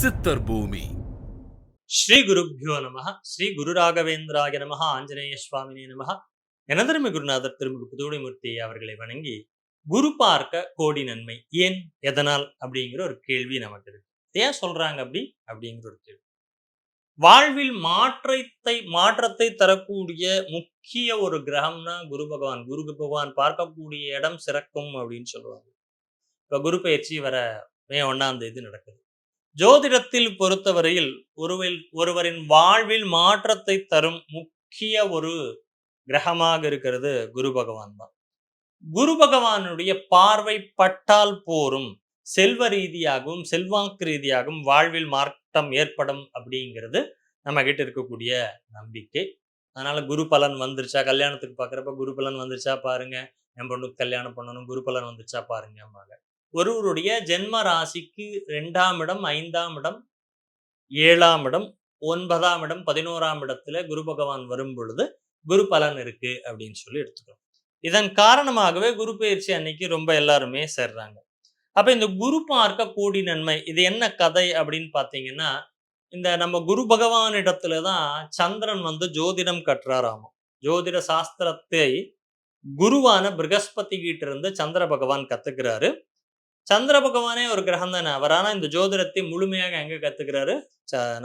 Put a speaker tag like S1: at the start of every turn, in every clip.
S1: சித்தர் பூமி.
S2: ஸ்ரீ குருப்யோ நமஹ. ஸ்ரீ குரு ராகவேந்திராய நமஹ. ஆஞ்சநேய சுவாமினே நமஹ. எனதருமை குருநாதர் திருமிகு புதுவுடைமூர்த்தி அவர்களை வணங்கி, குரு பார்க்க கோடி நன்மை ஏன் எதனால் அப்படிங்கிற ஒரு கேள்வி நமக்கு இருக்கு. ஏன் சொல்றாங்க அப்படிங்கிற ஒரு கேள்வி. வாழ்வில் மாற்றத்தை தரக்கூடிய முக்கிய ஒரு கிரகம்னா குரு பகவான். குரு பகவான் பார்க்கக்கூடிய இடம் சிறக்கும் அப்படின்னு சொல்லுவாங்க. இப்ப குரு பயிற்சி வர மே 1ஆம் தேதி நடக்குது. ஜோதிடத்தில் பொறுத்தவரையில் ஒருவரின் வாழ்வில் மாற்றத்தை தரும் முக்கிய ஒரு கிரகமாக இருக்கிறது குரு பகவான் தான். குரு பகவானுடைய பார்வை பட்டால் போரும், செல்வ ரீதியாகவும் செல்வாக்கு ரீதியாகவும் வாழ்வில் மாற்றம் ஏற்படும் அப்படிங்கிறது நம்ம கிட்ட இருக்கக்கூடிய நம்பிக்கை. அதனால குரு பலன் வந்துருச்சா, கல்யாணத்துக்கு பார்க்குறப்ப குரு பலன் வந்துருச்சா பாருங்க, என் பொண்ணுக்கு கல்யாணம் பண்ணணும், குரு பலன் வந்துருச்சா பாருங்க. ஒருவருடைய ஜென்ம ராசிக்கு 2ஆம் இடம், 5ஆம் இடம், 7ஆம் இடம், 9ஆம் இடம், 11ஆம் இடத்துல குரு பகவான் வரும் பொழுது குரு பலன் இருக்கு அப்படின்னு சொல்லி எடுத்துக்கிறோம். இதன் காரணமாகவே குரு பயிற்சி அன்னைக்கு ரொம்ப எல்லாருமே சேர்றாங்க. அப்ப இந்த குரு பார்க்க கோடி நன்மை, இது என்ன கதை அப்படின்னு பார்த்தீங்கன்னா, இந்த நம்ம குரு பகவான் இடத்துல தான் சந்திரன் ஜோதிடம் கற்றாராமா. ஜோதிட சாஸ்திரத்தை குருவான பிரகஸ்பதி கிட்ட இருந்து சந்திர பகவான் கத்துக்கிறாரு. சந்திர பகவானே ஒரு கிரகம் தானே அவர். ஆனா இந்த ஜோதிடத்தை முழுமையாக எங்க கத்துக்கிறாரு?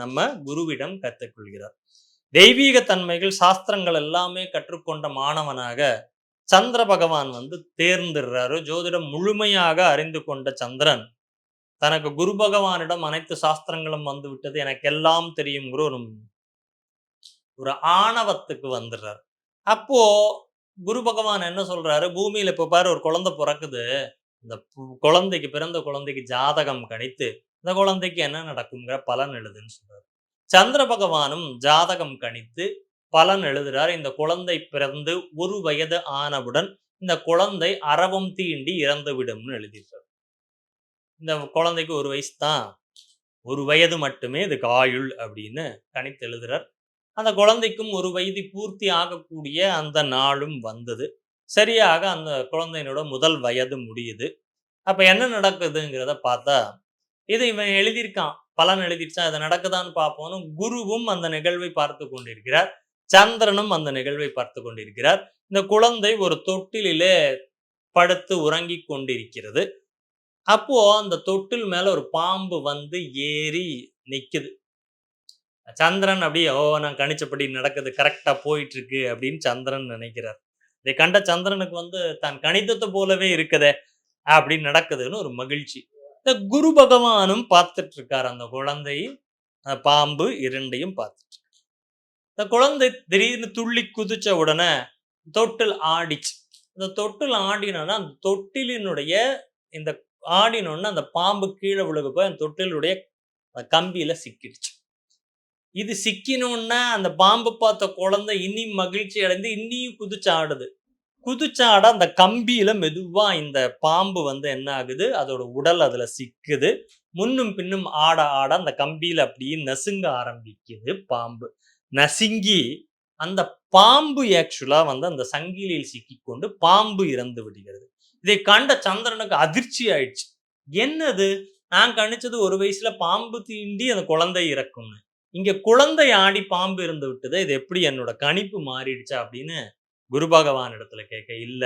S2: நம்ம குருவிடம் கற்றுக்கொள்கிறார். தெய்வீக தன்மைகள் சாஸ்திரங்கள் எல்லாமே கற்றுக்கொண்ட மாணவனாக சந்திர பகவான் தேர்ந்துடுறாரு. ஜோதிடம் முழுமையாக அறிந்து கொண்ட சந்திரன் தனக்கு குரு பகவானிடம் அனைத்து சாஸ்திரங்களும் வந்து விட்டது, எனக்கு எல்லாம் தெரியுங்கிற ஒரு ஆணவத்துக்கு வந்துடுறாரு. அப்போ குரு பகவான் என்ன சொல்றாரு, பூமியில இப்ப பாரு ஒரு குழந்தை பிறக்குது, இந்த பிறந்த குழந்தைக்கு ஜாதகம் கணித்து இந்த குழந்தைக்கு என்ன நடக்குங்கிற பலன் எழுதுன்னு சொல்றாரு. சந்திர பகவானும் ஜாதகம் கணித்து பலன் எழுதுறார். இந்த குழந்தை பிறந்து 1 வயது ஆனவுடன் இந்த குழந்தை அரவம் தீண்டி இறந்து விடும்னு எழுதிட்டார். இந்த குழந்தைக்கு 1 வயசு தான், 1 வயது மட்டுமே இதுக்கு ஆயுள் அப்படின்னு கணித்து எழுதுறார். அந்த குழந்தைக்கும் 1 வயது பூர்த்தி ஆகக்கூடிய அந்த நாளும் வந்தது. சரியாக அந்த குழந்தையினோட முதல் வயது முடியுது. அப்ப என்ன நடக்குதுங்கிறத பார்த்தா, இது இவன் எழுதியிருக்கான், பலன் எழுதிருச்சான், இது நடக்குதான்னு பார்ப்போம்னு குருவும் அந்த நிகழ்வை பார்த்து கொண்டிருக்கிறார். சந்திரனும் அந்த நிகழ்வை பார்த்து கொண்டிருக்கிறார். இந்த குழந்தை ஒரு தொட்டிலிலே படுத்து உறங்கிக் கொண்டிருக்கிறது. அப்போ அந்த தொட்டில் மேல ஒரு பாம்பு ஏறி நிக்குது. சந்திரன் அப்படியே நான் கணிச்சபடி நடக்குது, கரெக்டா போயிட்டு இருக்கு அப்படின்னு சந்திரன் நினைக்கிறார். இதை கண்ட சந்திரனுக்கு தான் கணிதத்தை போலவே இருக்குதே அப்படின்னு நடக்குதுன்னு ஒரு மகிழ்ச்சி. இந்த குரு பகவானும் பார்த்துட்டு இருக்காரு அந்த குழந்தை பாம்பு இரண்டையும் பார்த்துட்டு. இந்த குழந்தை திடீர்னு துள்ளி குதிச்ச உடனே தொட்டில் ஆடிச்சு. இந்த தொட்டில் ஆடினா அந்த தொட்டிலினுடைய இந்த ஆடினோன்னு அந்த பாம்பு கீழே விழுக போய் அந்த தொட்டிலுடைய கம்பியில சிக்கிடுச்சு. இது சிக்கினோன்னா அந்த பாம்பு பார்த்த குழந்தை இன்னி மகிழ்ச்சி அடைந்து இன்னியும் குதிச்சாடுது. குதிச்சாட அந்த கம்பியில மெதுவா இந்த பாம்பு என்ன ஆகுது, அதோட உடல் அதுல சிக்குது. முன்னும் பின்னும் ஆட ஆட அந்த கம்பியில அப்படியே நசுங்க ஆரம்பிக்குது பாம்பு. நசுங்கி அந்த பாம்பு ஆக்சுவலா அந்த சங்கிலியில் சிக்கிக்கொண்டு பாம்பு இறந்து விடுகிறது. இதை கண்ட சந்திரனுக்கு அதிர்ச்சி ஆயிடுச்சு. என்னது, நான் கணிச்சது 1 வயசுல பாம்பு தீண்டி அந்த குழந்தை இறக்கும்னு, இங்க குழந்தை ஆடி பாம்பு இறந்து விட்டது, இது எப்படி என்னோட கணிப்பு மாறிடுச்சா அப்படின்னு குரு பகவான் இடத்துல கேட்க, இல்ல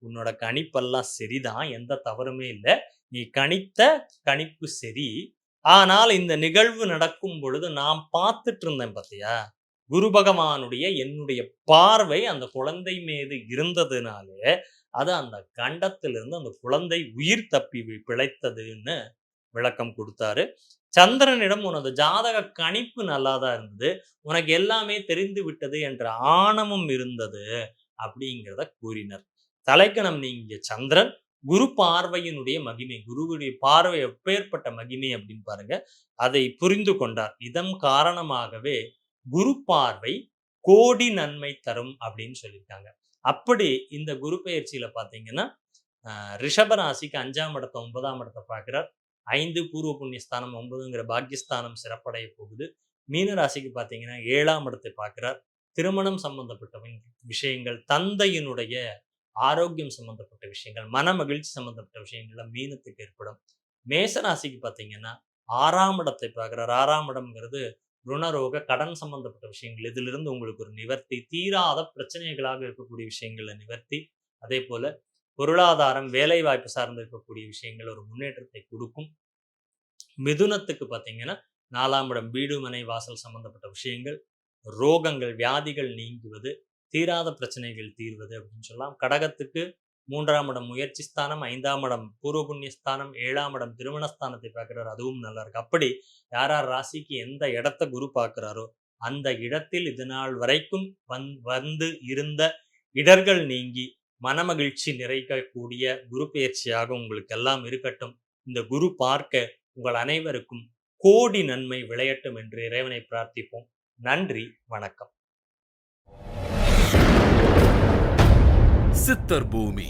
S2: உன்னோட கணிப்பெல்லாம் சரிதான், எந்த தவறுமே இல்லை, நீ கணித்த கணிப்பு சரி. ஆனால் இந்த நிகழ்வு நடக்கும் பொழுது நான் பார்த்துட்டு இருந்தேன் பார்த்தியா, குரு பகவானுடைய என்னுடைய பார்வை அந்த குழந்தை மீது இருந்ததுனாலே அது அந்த கண்டத்திலிருந்து அந்த குழந்தை உயிர் தப்பி பிழைத்ததுன்னு விளக்கம் கொடுத்தாரு. சந்திரனிடம் உனது ஜாதக கணிப்பு நல்லாதான் இருந்தது, உனக்கு எல்லாமே தெரிந்து விட்டது என்ற ஆணவம் இருந்தது அப்படிங்கிறத கூறினர். தலைக்கணம் நீங்கிய சந்திரன் குரு பார்வையினுடைய மகிமை, குருவுடைய பார்வை எப்பேற்பட்ட மகிமை அப்படின்னு பாருங்க, அதை புரிந்து கொண்டார். இதன் காரணமாகவே குரு பார்வை கோடி நன்மை தரும் அப்படின்னு சொல்லியிருக்காங்க. அப்படி இந்த குரு பயிற்சியில பாத்தீங்கன்னா ரிஷபராசிக்கு 5ஆம் இடத்தை 9ஆம் இடத்தை பார்க்கிறார். 5 பூர்வ புண்ணியஸ்தானம், 9ங்கிற பாக்கியஸ்தானம் சிறப்படைய போகுது. மீன ராசிக்கு பார்த்தீங்கன்னா 7ஆம் இடத்தை பார்க்கிறார். திருமணம் சம்பந்தப்பட்ட விஷயங்கள், தந்தையினுடைய ஆரோக்கியம் சம்பந்தப்பட்ட விஷயங்கள், மன மகிழ்ச்சி சம்பந்தப்பட்ட விஷயங்கள்லாம் மீனத்துக்கு ஏற்படும். மேச ராசிக்கு பார்த்தீங்கன்னா 6ஆம் இடத்தை பார்க்கிறார். 6ஆம் இடம்ங்கிறது ருணரோக கடன் சம்பந்தப்பட்ட விஷயங்கள். இதிலிருந்து உங்களுக்கு ஒரு நிவர்த்தி, தீராத பிரச்சனைகளாக இருக்கக்கூடிய விஷயங்கள்ல நிவர்த்தி. அதேபோல பொருளாதாரம், வேலைவாய்ப்பு சார்ந்து இருக்கக்கூடிய விஷயங்கள் ஒரு முன்னேற்றத்தை குடுக்கும். மிதுனத்துக்கு பார்த்தீங்கன்னா, 4ஆம் இடம் வீடு, மனை, வாசல் சம்பந்தப்பட்ட விஷயங்கள், ரோகங்கள், வியாதிகள் நீங்குவது, தீராத பிரச்சனைகள் தீர்வது அப்படின்னு சொல்லலாம். கடகத்துக்கு 3ஆம் இடம் முயற்சி ஸ்தானம், 5ஆம் இடம் பூர்வ புண்ணிய ஸ்தானம், 7ஆம் இடம் திருமண ஸ்தானத்தை பார்க்கிறார். அதுவும் நல்லா இருக்கு. அப்படி யார் யார் ராசிக்கு எந்த இடத்த குரு பார்க்கிறாரோ, அந்த இடத்தில் இதுநாள் வரைக்கும் வந்து இருந்த இடர்கள் நீங்கி மனமகிழ்ச்சி நிறைக்கக்கூடிய குரு பெயர்ச்சியாக உங்களுக்கு எல்லாம் இருக்கட்டும். இந்த குரு பார்க்க உங்கள் அனைவருக்கும் கோடி நன்மை விளையட்டும் என்று இறைவனை பிரார்த்திப்போம். நன்றி, வணக்கம்.
S1: சித்தர் பூமி